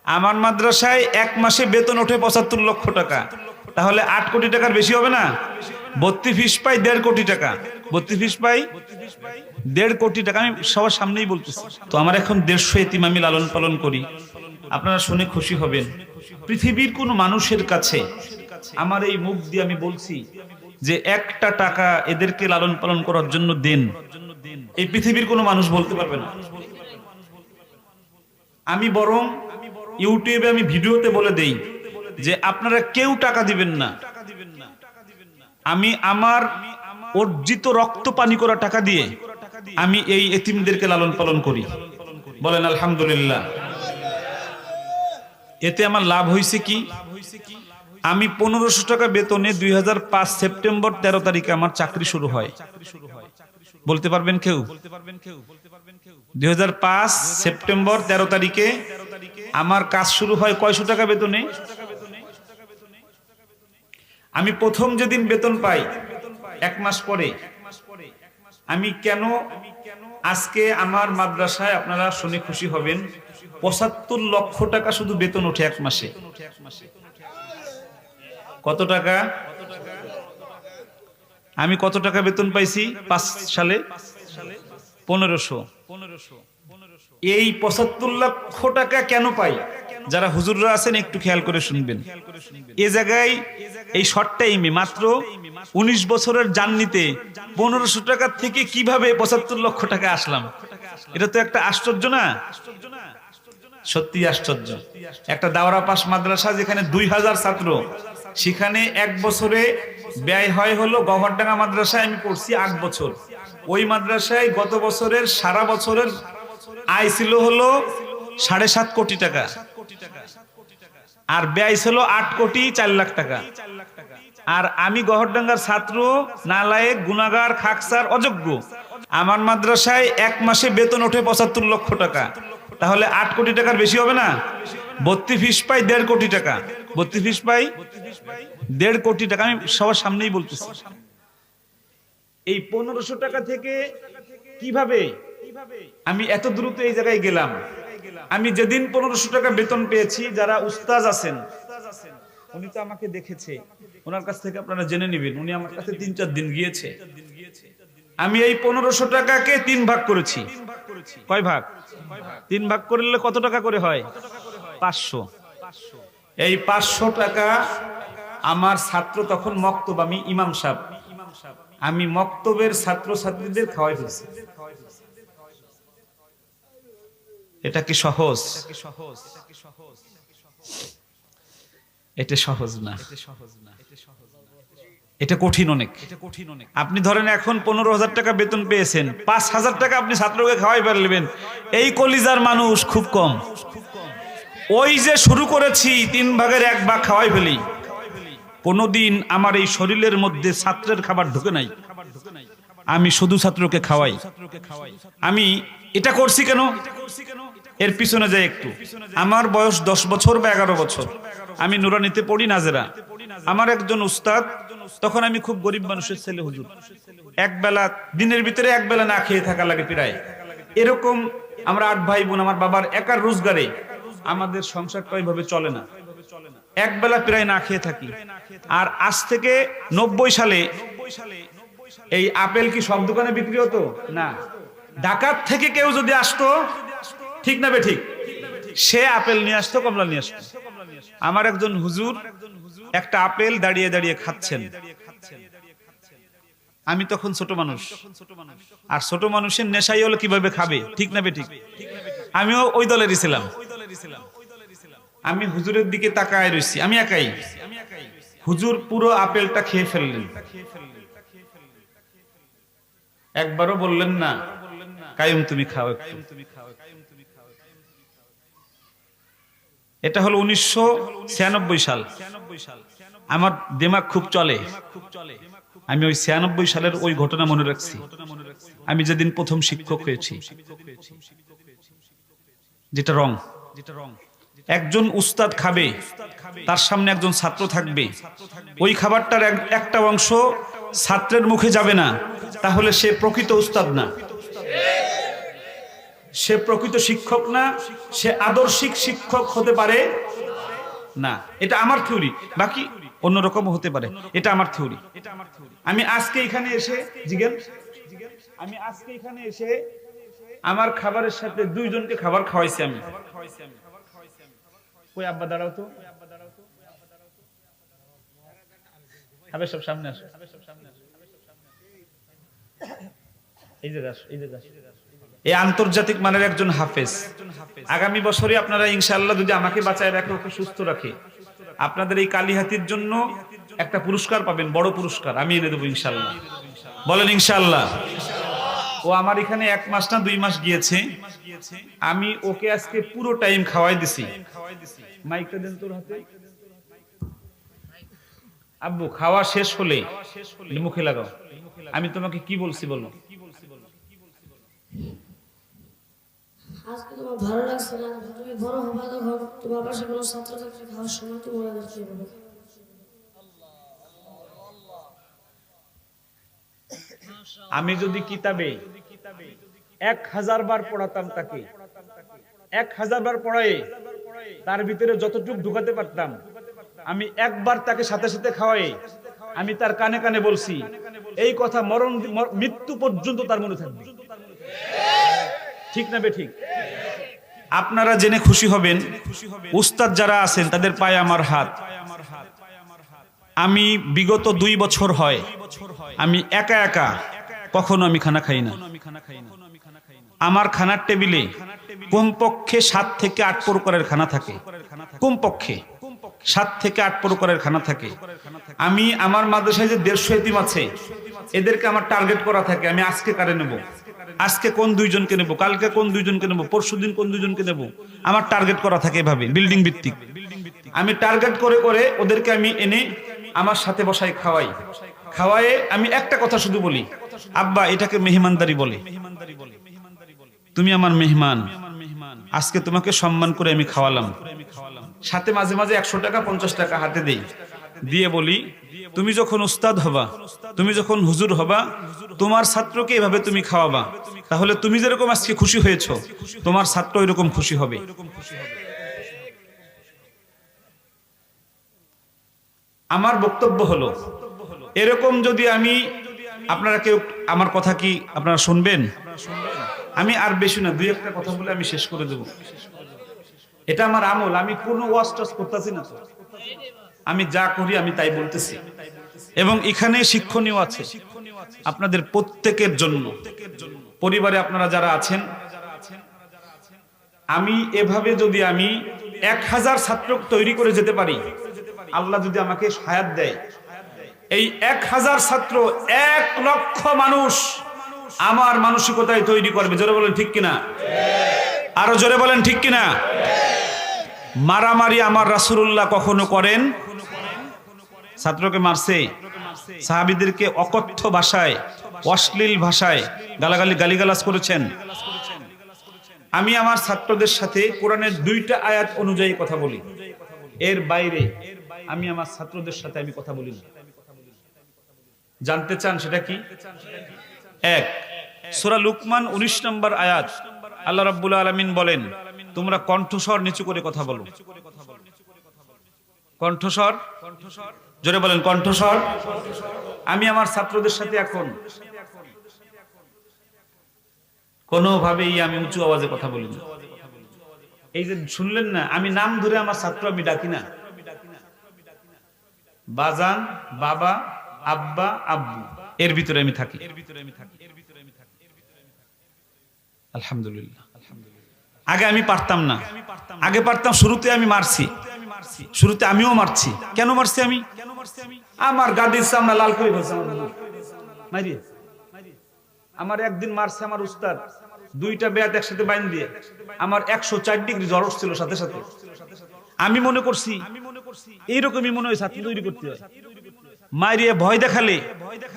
আমার মাদ্রাসায় এক মাসে বেতন ওঠে ৭৫ লক্ষ টাকা, তাহলে ৮ কোটি টাকার বেশি হবে না? ভর্তি ফিস পাই ১.৫ কোটি টাকা, ভর্তি ফিস পাই ১.৫ কোটি টাকা। আমি সবার সামনেই বলতেছি। তো আমার এখন ১৫০ এতিম আমি লালন পালন করি। আপনারা শুনে খুশি হবেন, পৃথিবীর কোন মানুষের কাছে আমার এই মুখ দিয়ে আমি বলছি যে একটা টাকা এদেরকে লালন পালন করার জন্য দেন, এই পৃথিবীর কোনো মানুষ বলতে পারবে না। আমি বরং ইউটিউবে আমি ভিডিওতে বলে দেই যে আপনারা কেউ টাকা দিবেন না, আমি আমার অর্জিত রক্ত পানি করা টাকা দিয়ে আমি এই এতিমদেরকে লালন পালন করি। বলেন আলহামদুলিল্লাহ। এতে আমার লাভ হয়েছে কি? আমি ১৫০০ টাকা বেতনে ২০০৫ সেপ্টেম্বর ১৩ তারিখে আমার চাকরি শুরু হয়। বলতে পারবেন কেউ? ২০০৫ সেপ্টেম্বর ১৩ তারিখে আমার কাজ শুরু হয় কয়শো টাকা বেতনে। আমি প্রথম যেদিন বেতন পাই ১ মাস পরে, আমি কেন আজকে আমার মাদ্রাসায় আপনারা শুনে খুশি হবেন ৭৫ লক্ষ টাকা শুধু বেতন ওঠে ১ মাসে। কত টাকা? আমি কত টাকা বেতন পাইছি ৫ সালে? ১৫০০। এই ৭৫ লক্ষ টাকা কেন পাই? যারা হুজুররা আছেন একটু খেয়াল করে শুনবেন। এ জায়গায় এই শর্ট টাইমে মাত্র ১৯ বছরের জার্নিতে ১৫০০ টাকা থেকে কিভাবে ৭৫ লক্ষ টাকা আসলাম, এটা তো একটা আশ্চর্য না? সত্যি আশ্চর্য। একটা দাওরা পাস মাদ্রাসা যেখানে ২০০০ ছাত্র, সেখানে ১ বছরে ব্যয় হয় হলো, গভর্নডাঙ্গা মাদ্রাসায় আমি পড়ছি ৮ বছর, ওই মাদ্রাসায় গত বছরের সারা বছরের আয় ছিল হলো ৭.৫ কোটি টাকা, আর ব্যয় ছিল ৮ কোটি ৪ লাখ টাকা। আর আমি গহরডাঙ্গার ছাত্র, নালায়েক, গুনাহগার, খাকসার, অযোগ্য। আমার মাদ্রাসায় ১ মাসে বেতন ওঠে ৭৫ লক্ষ টাকা, তাহলে ৮ কোটি টাকার বেশি হবে না? ভর্তি ফিস পাই ১.৫ কোটি টাকা, ভর্তি ফিস পাই ১.৫ কোটি টাকা। আমি সবার সামনেই বলতেছি। এই ১৫০০ টাকা থেকে কিভাবে আমি এত দ্রুত এই জায়গায় গেলাম? আমি যেদিন ১৫০০ টাকা বেতন পেয়েছি, যারা উস্তাজ আছেন উনি তো আমাকে দেখেছে, ওনার কাছ থেকে আপনারা জেনে নেবেন, উনি আমার কাছে ৩-৪ দিন গিয়েছে। আমি এই ১৫০০ টাকাকে ৩ ভাগ করেছি। কয় ভাগ? ৩ ভাগ করলে কত টাকা করে হয়? ৫০০। এই ৫০০ টাকা আমার ছাত্র তখন মক্তব, আমি ইমাম সাহেব, আমি মক্তবের ছাত্র ছাত্রীদের খাওয়াই ফেলছি। এটা কি সহজ? এটা সহজ না, এটা কঠিন অনেক। আপনি ধরেন এখন ১৫,০০০ টাকা বেতন পেয়েছেন, ৫,০০০ টাকা আপনি ছাত্রকে খাওয়াই পারলেন, এই কলিজার মানুষ খুব কম। ওই যে শুরু করেছি ৩ ভাগের ১ ভাগ খাওয়াই ফেলি, কোনদিন আমার এই শরীরের মধ্যে ছাত্রের খাবার ঢুকে নাই। আমি শুধু ছাত্রকে খাওয়াই। আমি এটা করছি কেন? এর পিছনে যাই একটু। আমার বয়স ১০ বছর বা ১১ বছর, আমি নুরানিতে পড়ি, নাজেরা। আমার একজন উস্তাদ, তখন আমি খুব গরিব মানুষের ছেলে হুজুর, এক বেলা, দিনের ভিতরে এক বেলা না খেয়ে থাকা লাগে প্রায়। এরকম আমরা ৮ ভাই বোন, আমার বাবার একার রোজগারে আমাদের সংসারটা ওইভাবে চলে না, এক বেলা প্রায় না খেয়ে থাকি। আর আজ থেকে ৯০ সালে এই আপেল কি সব দোকানে বিক্রি হতো না? ঢাকার থেকে কেউ যদি আসতো, ঠিক না বেঠিক, সে আপেল নিয়ে আসতো, কমলা নিয়ে আসতো। আমার একজন হুজুর একটা আপেল দাঁড়িয়ে দাঁড়িয়ে খাচ্ছেন। আমি তখন ছোট মানুষ, আর ছোট মানুষের নেশাই হলো কিভাবে খাবে, ঠিক না বেঠিক? আমিও ওই দলেরই ছিলাম। আমি হুজুরের দিকে তাকায় রইছি, আমি একাই। হুজুর পুরো আপেলটা খেয়ে ফেললেন, একবারও বললেন না কায়ুম তুমি খাও একটু। এটা হলো ১৯৯৬ সাল। আমার দিমাগ খুব চলে, আমি ওই ৯৬ সালের ওই ঘটনা মনে রাখছি। আমি যেদিন প্রথম শিক্ষক হয়েছি, যেটা রং, একজন উস্তাদ খাবে, তার সামনে একজন ছাত্র থাকবে, ওই খাবারটার একটা অংশ ছাত্রের মুখে যাবে না, তাহলে সে প্রকৃত উস্তাদ না। সে প্রকৃত শিক্ষক না, সে আদর্শিক শিক্ষক হতে পারে না। এটা আমার থিওরি, বাকি অন্যরকম হতে পারে, এটা আমার থিওরি। আমি আজকে এখানে এসে আমার খাবারের সাথে দুইজনকে খাবার খাওয়াইছি আমি। কই আব্বা দাঁড়াও তো, খাবে সব সামনে আসো, এই যে এই আন্তর্জাতিক মানের একজন হাফেজ। আগামী বছরে আপনারা ইনশাআল্লাহ যদি আমাকে বাঁচায় রাখে, ওকে সুস্থ রাখে, আপনাদের এই কালিহাতির জন্য একটা পুরস্কার পাবেন, বড় পুরস্কার আমি এনে দেবো ইনশাআল্লাহ। বলেন ইনশাআল্লাহ। ও আমার এখানে 1 মাস না 2 মাস গিয়েছে, আমি ওকে আজকে পুরো টাইম খাওয়াই দিছি। মাইকটা দেন তোর হাতে। আব্বু খাওয়া শেষ হলে মুখে লাগাও। আমি তোমাকে কি বলছি বলো? আজকে তোমার ভালো লাগছে না, তুমি বড় হবে তখন তোমার পাশে কোনো ছাত্র থাকলে খাওয়ার সময় তুমি ওদেরকে বলো। আমি যদি কিতাবে 1000 বার পড়াতাম তাকে, 1000 বার পড়াই তার ভিতরে যতটুকু ঢুকাতে পারতাম, আমি একবার তাকে সাথে সাথে খাওয়াই আমি তার কানে কানে বলছি, এই কথা মৃত্যু পর্যন্ত তার মনে থাকবে। ঠিক না বে ঠিক? আপনারা জেনে খুশি হবেন, উস্তাদ যারা আছেন তাদের পায়ে আমার হাত। আমি বিগত 2 বছর হয় আমি একা একা কখনো আমি খানা খাই না। আমার খানার টেবিলে কমপক্ষে 7 থেকে 8 প্রকারের খানা থাকে, কমপক্ষে 7 থেকে 8 প্রকারের খানা থাকে। আমি আমার মাদ্রাসায় যে 150 এতিম আছে, এদেরকে আমার টার্গেট করা থাকে, আমি আজকে কারে নেব, আজকে কোন 2 জনকে নেব, কালকে কোন 2 জনকে নেব, পরশুদিন কোন 2 জনকে নেব, আমার টার্গেট করা থাকে এভাবে বিল্ডিং ভিত্তিক। আমি টার্গেট করে করে ওদেরকে আমি এনে আমার সাথে বসাই খাওয়ায়ে আমি একটা কথা শুধু বলি, আব্বা এটাকে মেহমানদারি বলে, তুমি আমার মেহমান, আজকে তোমাকে সম্মান করে আমি খাওয়ালাম। সাথে মাঝে মাঝে 100 টাকা 50 টাকা হাতে দেই, দিয়ে বলি তুমি যখন উস্তাদ হবা, তুমি যখন হুজুর হবা, তোমার ছাত্রকে এভাবে তুমি খাওয়াবা, তাহলে তুমি যেরকম আজকে খুশি হয়েছো তোমার ছাত্র এরকম খুশি হবে। আমার বক্তব্য হলো এরকম যদি আমি, আপনারা কেউ আমার কথা কি আপনারা শুনবেন? আমি আর বেশি না 2-1টা কথা বলে আমি শেষ করে দেব। এটা আমার আমল, আমি কোনো ওয়াজ টাজ করতেছি না, আমি যা করি আমি তাই বলতেছি, এবং এখানে শিক্ষণীয় আছে আপনাদের প্রত্যেকের জন্য। পরিবারে আপনারা যারা আছেন, আমি এভাবে যদি আমি 1000 ছাত্র তৈরি করে যেতে পারি, আল্লাহ যদি আমাকে হায়াত দেয়, এই 1000 ছাত্র 1 লক্ষ মানুষ আমার মানসিকতায় তৈরি করবে। জোরে বলেন ঠিক কিনা? আরো জোরে বলেন ঠিক কিনা? মারামারি আমার রাসূলুল্লাহ কখনো করেন? ছাত্রকে মারছে, সাহাবীদেরকে অকথ্য ভাষায়, অশ্লীল ভাষায় গালিগালাজ করেছেন। আমি আমার ছাত্রদের সাথে কোরআনের 2টা আয়াত অনুযায়ী কথা বলি, এর বাইরে আমি আমার ছাত্রদের সাথে আমি কথা বলি না। জানতে চান সেটা কি? 1 সূরা লুকমান 19 নম্বর আয়াত, আল্লাহ রাব্বুল আলামিন বলেন, তোমরা কণ্ঠস্বর নিচু করে কথা বলো। কণ্ঠস্বর, জোরে বলেন কণ্ঠস্বর। আমি আমার ছাত্রদের সাথে এখন কোনোভাবেই আমি উঁচু আওয়াজে কথা বলি না। এই যে শুনলেন না, আমি নাম ধরে আমার ছাত্র আমি ডাকি না, বাজান, বাবা, আব্বা, আব্বু, এর ভিতরে আমি থাকি। আলহামদুলিল্লাহ। আগে আমি পারতাম না, আগে পারতাম, শুরুতে আমি মারছি, শুরুতে আমিও মারছি। কেন মারছি আমি? আমার গাদির সামনে লাল করে ফেলছে আমার একদিন মারছে আমার উস্তাদ, 2টা বেয়াত একসাথে বাইন দিয়ে আমার 104 ডিগ্রি জ্বর উঠছিল সাথে সাথে। আমি মনে করছি এইরকমই মনে হয় ছাত্র তৈরি করতে হয়। মাইরিয়ে ভয় দেখালে,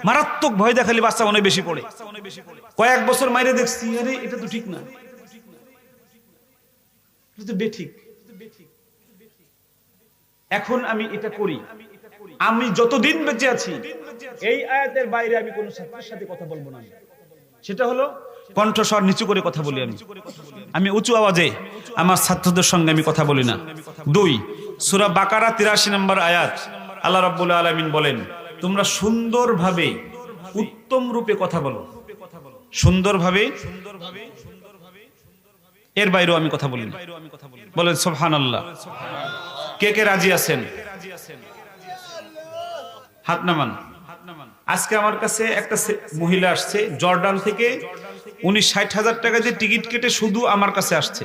মারাত্মক ভয় দেখালে বাচ্চা মনে বেশি পড়ে। কয়েক বছর মাইরে দেখছি, আরে এটা তো ঠিক না, এটা তো বেঠিক। এখন আমি এটা করি, আমি যতদিন বেঁচে আছি এই আয়াতের বাইরে আমি কোন ছাত্রের সাথে কথা বলবো না। সেটা হলো কণ্ঠস্বর নিচু করে কথা বলি আমি উঁচু আওয়াজে আমার ছাত্রদের সঙ্গে আমি কথা বলি না। 2 সূরা বাকারা 83 নম্বর আয়াত, আল্লাহ রাব্বুল আলামিন বলেন, তোমরা সুন্দরভাবে উত্তম রূপে কথা বলো, সুন্দরভাবে, এর বাইরেও আমি কথা বলি না। বলেন সুবহানাল্লাহ। কে কে রাজি আছেন? হাত নামান। আজকে আমার কাছে একটা মহিলা আসছে জর্ডান থেকে, উনি 60,000 টাকা দিয়ে টিকিট কেটে শুধু আমার কাছে আসছে।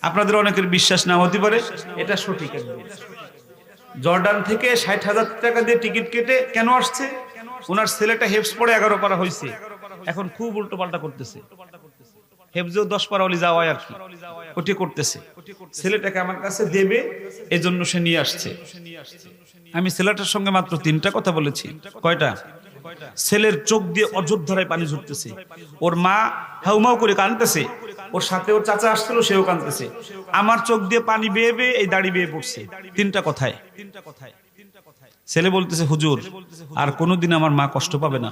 আপনাদের অনেকের বিশ্বাস না হতে পারে, এটা সঠিক। জর্ডান থেকে 60,000 টাকা দিয়ে টিকিট কেটে কেন আসছে? ওনার ছেলেটা হেফজ পড়ে 11 পারা হয়েছে, এখন খুব উল্টো পাল্টা করতেছে। হেফজও 10 পারা হলে যাওয়ায় আর কি, ওটি করতেছে। ছেলেটাকে আমার কাছে দেবে, এজন্য সে নিয়ে আসছে। আমি ছেলেটার সঙ্গে মাত্র 3টা কথা বলেছি। কয়টা? ছেলের চোখ দিয়ে অযোধ্যায় পানি ঝরতেছে, ওর মা হাউমাউ করে কাঁদতেছে, ওর সাথে ওর চাচা আসছিল, সেও কাঁদতেছে। আমার চোখ দিয়ে পানি বেয়ে বেয়ে এই দাড়ি বেয়ে পড়ছে। 3টা কথায় ছেলে বলতেছে, হুজুর আর কোনোদিন আমার মা কষ্ট পাবে না।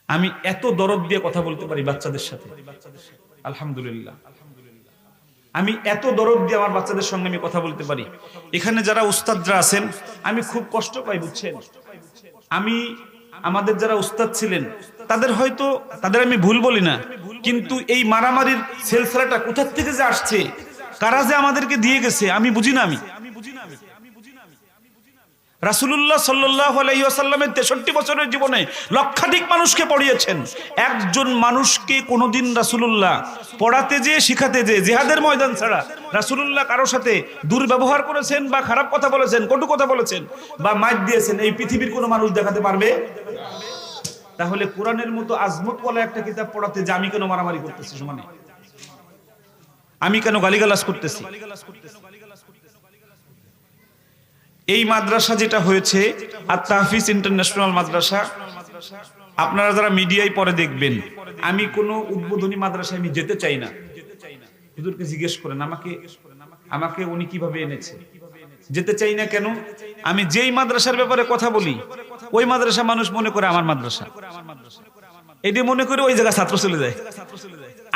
আমি এত দরদ দিয়ে কথা বলতে পারি বাচ্চাদের সাথে, আলহামদুলিল্লাহ। আমি এত দরদ দিয়ে আমার বাচ্চাদের সঙ্গে আমি কথা বলতে পারি। এখানে যারা উস্তাদরা আছেন, আমি খুব কষ্ট পাই, বুঝছেন। আমাদের যারা উস্তাদ ছিলেন তাদের আমি ভুল বলি না, কিন্তু এই মারামারির সিলসিলাটা কোথা থেকে যে আসছে, কারা যে আমাদেরকে দিয়ে গেছে আমি বুঝি না। রাসূলুল্লাহ সাল্লাল্লাহু আলাইহি ওয়াসাল্লামের 63 বছরের জীবনে লক্ষাধিক মানুষকে পড়িয়েছেন। একজন মানুষকে কোনোদিন রাসূলুল্লাহ পড়াতে যে শিখাতে যে জিহাদের ময়দান ছাড়া রাসূলুল্লাহ কারোর সাথে দুর্ব্যবহার করেছেন বা খারাপ কথা বলেছেন, কটু কথা বলেছেন বা মাইর দিয়েছেন, এই পৃথিবীর কোনো মানুষ দেখাতে পারবে? তাহলে কোরআনের মতো আজমতওয়ালা একটা কিতাব পড়াতে যে আমি কেন মারামারি করতেছি, সমানে আমি কেন গালিগালাজ করতেছি? এই মাদ্রাসা যেটা হয়েছে আত-তাহফিজ ইন্টারন্যাশনাল মাদ্রাসা, আপনারা যারা মিডিয়ায় পরে দেখবেন, আমি কোনো উদ্বোধনী মাদ্রাসায় আমি যেতে চাই না। হুজুরকে জিজ্ঞেস করেন আমাকে উনি কিভাবে এনেছে। যেতে চাই না কেন? আমি যেই মাদ্রাসার ব্যাপারে কথা বলি, ওই মাদ্রাসা মানুষ মনে করে আমার মাদ্রাসা, এটি মনে করে ওই জায়গায় ছাত্র চলে যায়।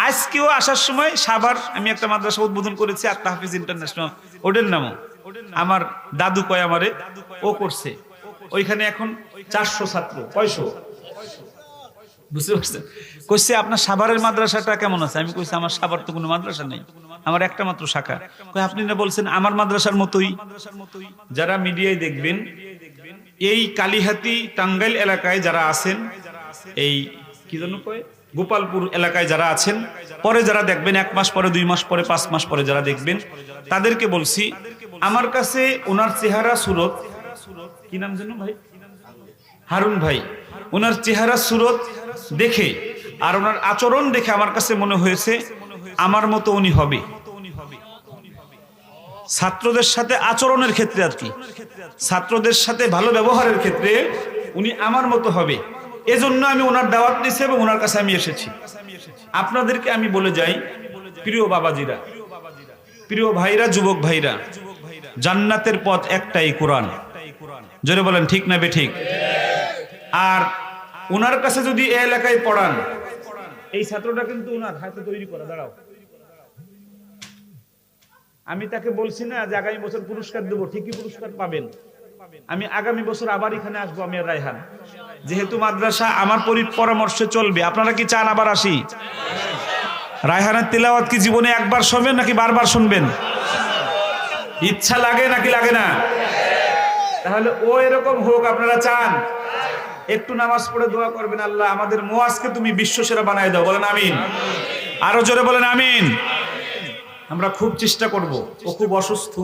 আজকেও আসার সময় সাভার আমি একটা মাদ্রাসা উদ্বোধন করেছি, আত-তাহফিজ ইন্টারন্যাশনাল, ওদের নামও আমার দাদু কয় আমারে, ও করছে। ওইখানে এখন 400 ছাত্র, 500, বুঝতে পারছেন? কইছে আপনার সাভারের মাদ্রাসাটা কেমন আছে? আমি কইছি আমার সাভার তো কোনো মাদ্রাসা নেই, আমার একটা মাত্র শাখা। কয় আপনি না বলছেন আমার মাদ্রাসার মতোই। যারা মিডিয়ায় দেখবেন, এই কালিহাতি টাঙ্গাইল এলাকায় যারা আছেন, এই কি জানো কয় গোপালপুর এলাকায় যারা আছেন, পরে যারা দেখবেন 1 মাস পরে, 2 মাস পরে, 5 মাস পরে যারা দেখবেন, তাদেরকে বলছি আমার কাছে ওনার চেহারা সুরত, কি নাম জানো ভাই? হারুন ভাই। ওনার চেহারা সুরত দেখে আর ওনার আচরণ দেখে আমার কাছে মনে হয়েছে আমার মতো উনি হবে। ছাত্রদের সাথে আচরণের ক্ষেত্রে আর কি, ছাত্রদের সাথে ভালো ব্যবহারের ক্ষেত্রে উনি আমার মতো হবে। এজন্য আমি ওনার দাওয়াত নিয়েছি এবং ওনার কাছে আমি এসেছি। আপনাদেরকে আমি বলে যাই, প্রিয় বাবাজিরা, প্রিয় ভাইরা, যুবক ভাইরা, জান্নাতের পথ একটাই, কোরআন। জোরে বলেন ঠিক না বেঠিক? আর ওনার কাছে যদি এই এলাকায় পড়ান, এই ছাত্রটা কিন্তু ওনার হাতে তৈরি করা। দাঁড়াও, আমি তাকে বলছি না যে আগামী বছর পুরস্কার দেবো, ঠিকই পুরস্কার পাবেন। আমি আগামী বছর আবার এখানে আসবো, আমি আর রায়হান, যেহেতু মাদ্রাসা আমার পরামর্শে চলবে। আপনারা কি চান আবার আসি? রায়হানের তিলাওয়াত কি জীবনে একবার শুনবেন নাকি বারবার শুনবেন? ইচ্ছা লাগে নাকি লাগে না? তাহলে ও এরকম হোক, আপনারা চান? একটু নামাজ পড়ে দোয়া করবেন, আল্লাহ আমাদের মুয়াজকে তুমি বিশ্বসেরা বানায় দাও। বলেন আমিন। আরো জোরে বলেন আমিন। আমরা খুব চেষ্টা করব। ও খুব অসুস্থ,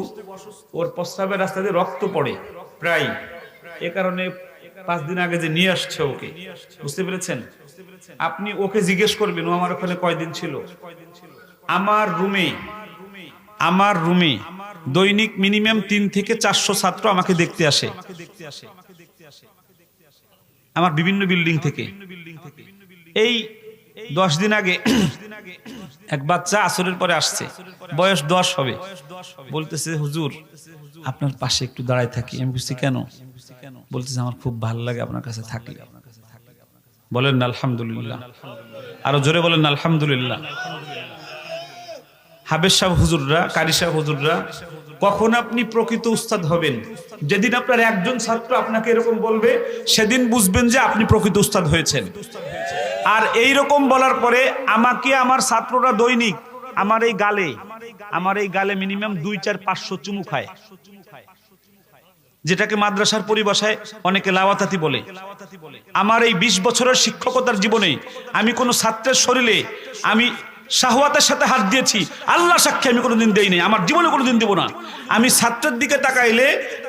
ওর প্রস্রাবের রাস্তা দিয়ে রক্ত পড়ে প্রায়, এ কারণে 5 দিন আগে যে নিয়ে আসছে ওকে, বুঝতে পেরেছেন? আপনি ওকে জিজ্ঞেস করবেন ও আমার ওখানে কয়দিন ছিল। আমার রুমে দৈনিক মিনিমাম 3 থেকে 400 ছাত্র আমাকে দেখতে আসে, আমার বিভিন্ন বিল্ডিং থেকে। এই 10 দিন আগে এক বাচ্চা আসরের পরে আসছে, বয়স 10 হবে, বলতেছে হুজুর আপনার পাশে একটু দাঁড়ায় থাকি। আমি বুঝছি কেন? বলতেছে আমার খুব ভালো লাগে আপনার কাছে থাকি। বলেন না আলহামদুলিল্লাহ, আরো জোরে বলেন না আলহামদুলিল্লাহ। হাবেজ সাহেব হুজুররা, কারি সাহেব হুজুররা, কখন আপনি প্রকৃত উস্তাদ হবেন? যেদিন আপনার একজন ছাত্র আপনাকে এরকম বলবে, সেদিন বুঝবেন যে আপনি প্রকৃত উস্তাদ হয়েছেন। আর এই রকম বলার পরে আমাকে আমার ছাত্ররা দৈনিক আমার এই গালে মিনিমাম 2-4-500 চুমু খায়, যেটাকে মাদ্রাসার পরিভাষায় অনেকে লাওয়াতাতি বলে। আমার এই 20 বছরের শিক্ষকতার জীবনে আমি কোনো ছাত্রের শরীরে আমি শাহওয়াতের সাথে হাত দিয়েছি, আল্লাহ সাক্ষী আমি কোনোদিন দেই নাই, আমার জীবনে কোনোদিন দেব না। আমি ছাত্রের দিকে তাকাইলে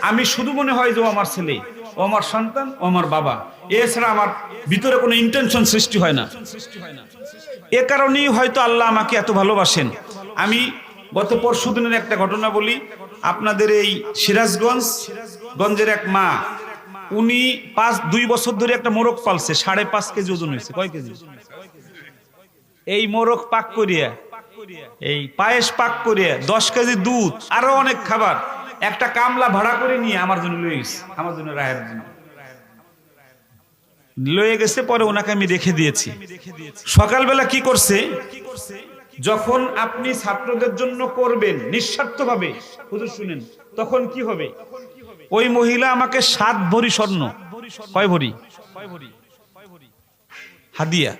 আমি শুধু মনে হয় যে ও আমার ছেলে, ও আমার সন্তান, ও আমার বাবা, এছাড়া আমার ভিতরে কোনো ইন্টেনশন সৃষ্টি হয় না। এ কারণেই হয়তো আল্লাহ আমাকে এত ভালোবাসেন। আমি গত পরশুদিনের একটা ঘটনা বলি আপনাদের। এই সিরাজগঞ্জের এক মা, উনি 2 বছর ধরে একটা মোরগ পালছে, 5.5 কেজি ওজন হয়েছে। কয় কেজি? এই মোরগ পাক করিয়া, এই পায়েস পাক করিয়া, 10 কেজি দুধ, আরো অনেক খাবার একটা কামলা ভাড়া করে নিয়ে আমার জন্য লয়ে গেছে, আমার জন্য রায়ের জন্য লয়ে গেছে। পরে ওনাকে আমি রেখে দিয়েছি। সকালবেলা কি করছে, যখন আপনি ছাত্রদের জন্য করবেন নিঃস্বার্থভাবে, হুজুর শুনেন, তখন কি হবে? ওই মহিলা আমাকে 7 ভরি স্বর্ণ, কয় ভরি? হাদিয়া।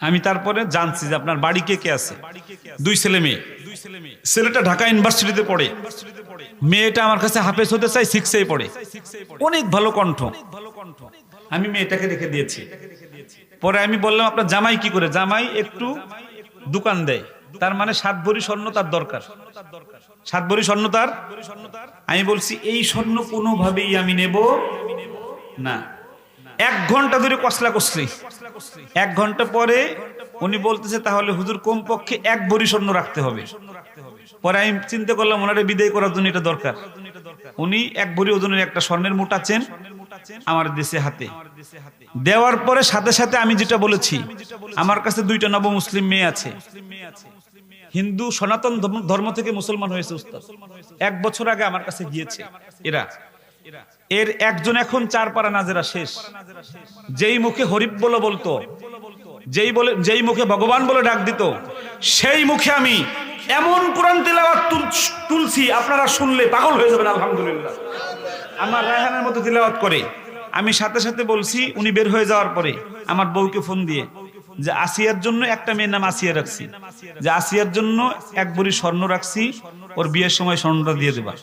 আমি তারপরে জানছি যে আপনার বাড়ি কে কে আছে। 2 ছেলে মেয়ে। ছেলেটা ঢাকা ইউনিভার্সিটিতে পড়ে, মেয়েটা আমার কাছে হাফেজ হতে চাই, 6 পড়ে, অনেক ভালো কণ্ঠ। আমি মেয়েটাকে রেখে দিয়েছি। পরে আমি বললাম আপনার জামাই কি করে? জামাই একটু দোকান দেয়, তার মানে 7 ভরি স্বর্ণ তার দরকার। 7 ভরি স্বর্ণ তার। আমি বলছি এই স্বর্ণ কোনোভাবেই আমি নেব না। 1 ঘন্টা ধরে কসলা কসলি। 1 ঘন্টা পরে উনি বলতেছে তাহলে হুজুর কমপক্ষে 1 ভরি স্বর্ণ রাখতে হবে। পরে আমি চিন্তা করলাম ওনারে বিদায় করার জন্য এটা দরকার। উনি 1 ভরি ওজনের একটা স্বর্ণের মোটা চেন আমার দেশে হাতে দেওয়ার পরে সাথে সাথে আমি যেটা বলেছি, আমার কাছে 2টা নব মুসলিম মেয়ে আছে, হিন্দু সনাতন ধর্ম থেকে মুসলমান হয়েছে উস্তাদ। 1 বছর আগে আমার কাছে গিয়েছে এরা। এর একজন এখন 4 পারা নাজেরা শেষ। যেই মুখে হরিফ বলে বলতো, যেই মুখে ভগবান বলে ডাক দিত, সেই মুখে আমি এমন কোরআন তিলাওয়াত তুলছি আপনারা শুনলে পাগল হয়ে যাবেন। আলহামদুলিল্লাহ, আমার রায়হানের মতো তিলাওয়াত করে। আমি সাথে সাথে বলছি, উনি বের হয়ে যাওয়ার পরে আমার বউকে ফোন দিয়ে যে আসিয়ার জন্য, একটা মেয়ের নাম আসিয়া রাখছি, যে আসিয়ার জন্য 1 ভরি স্বর্ণ রাখছি, ওর বিয়ের সময় স্বর্ণটা দিয়ে দেবা।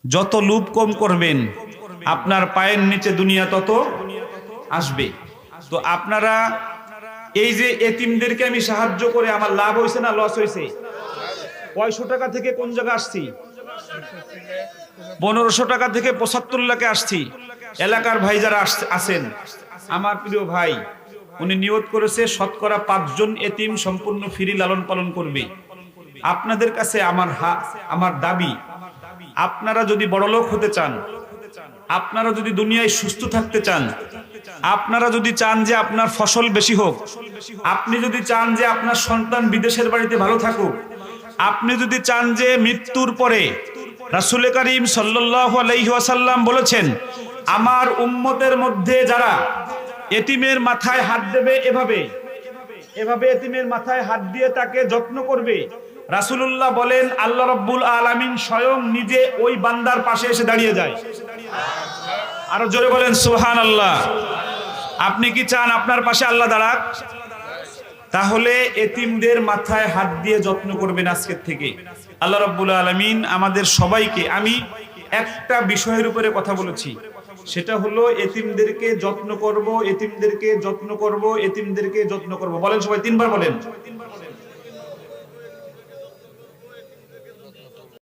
যত লোভ কম করবেন আপনার পায়ের নিচে দুনিয়া তত আসবে। তো আপনারা এই যে এতিমদেরকে আমি সাহায্য করে আমার লাভ হয়েছে না লস হয়েছে? 500 টাকা থেকে কোন জায়গা আসছি? 1500 টাকা থেকে 75 লাখে আসছি। এলাকার ভাই যারা আছেন, আমার প্রিয় ভাই, উনি নিয়ত করেছে শতকরা 5 জন এতিম সম্পূর্ণ ফ্রি লালন পালন করবে। আপনাদের কাছে আমার দাবি, আপনারা যদি বড়লোক হতে চান, আপনারা যদি দুনিয়ায় সুস্থ থাকতে চান, আপনারা যদি চান যে আপনার ফসল বেশি হোক, আপনি যদি চান যে আপনার সন্তান বিদেশের বাড়িতে ভালো থাকুক, আপনি যদি চান যে মৃত্যুর পরে, রাসূল করিম সাল্লাল্লাহু আলাইহি ওয়াসাল্লাম বলেছেন, আমার উম্মতের মধ্যে যারা এতিমের মাথায় হাত দেবে, এভাবে এতিমের মাথায় হাত দিয়ে তাকে যত্ন করবে, রাসূলুল্লাহ বলেন আল্লাহ রাব্বুল আলামিন স্বয়ং নিজে ওই বান্দার পাশে এসে দাঁড়িয়ে যায়। আরো জোরে বলেন সুবহানাল্লাহ। আপনি কি চান আপনার পাশে আল্লাহ দাঁড়াক? তাহলে এতিমদের মাথায় হাত দিয়ে যত্ন করবেন আজকের থেকে। আল্লাহ রাব্বুল আলামিন আমাদের সবাইকে, আমি একটা বিষয়ের উপরে কথা বলেছি, সেটা হলো এতিমদেরকে যত্ন করব, এতিমদেরকে যত্ন করব, এতিমদেরকে যত্ন করব। বলেন সবাই 3 বার বলেন।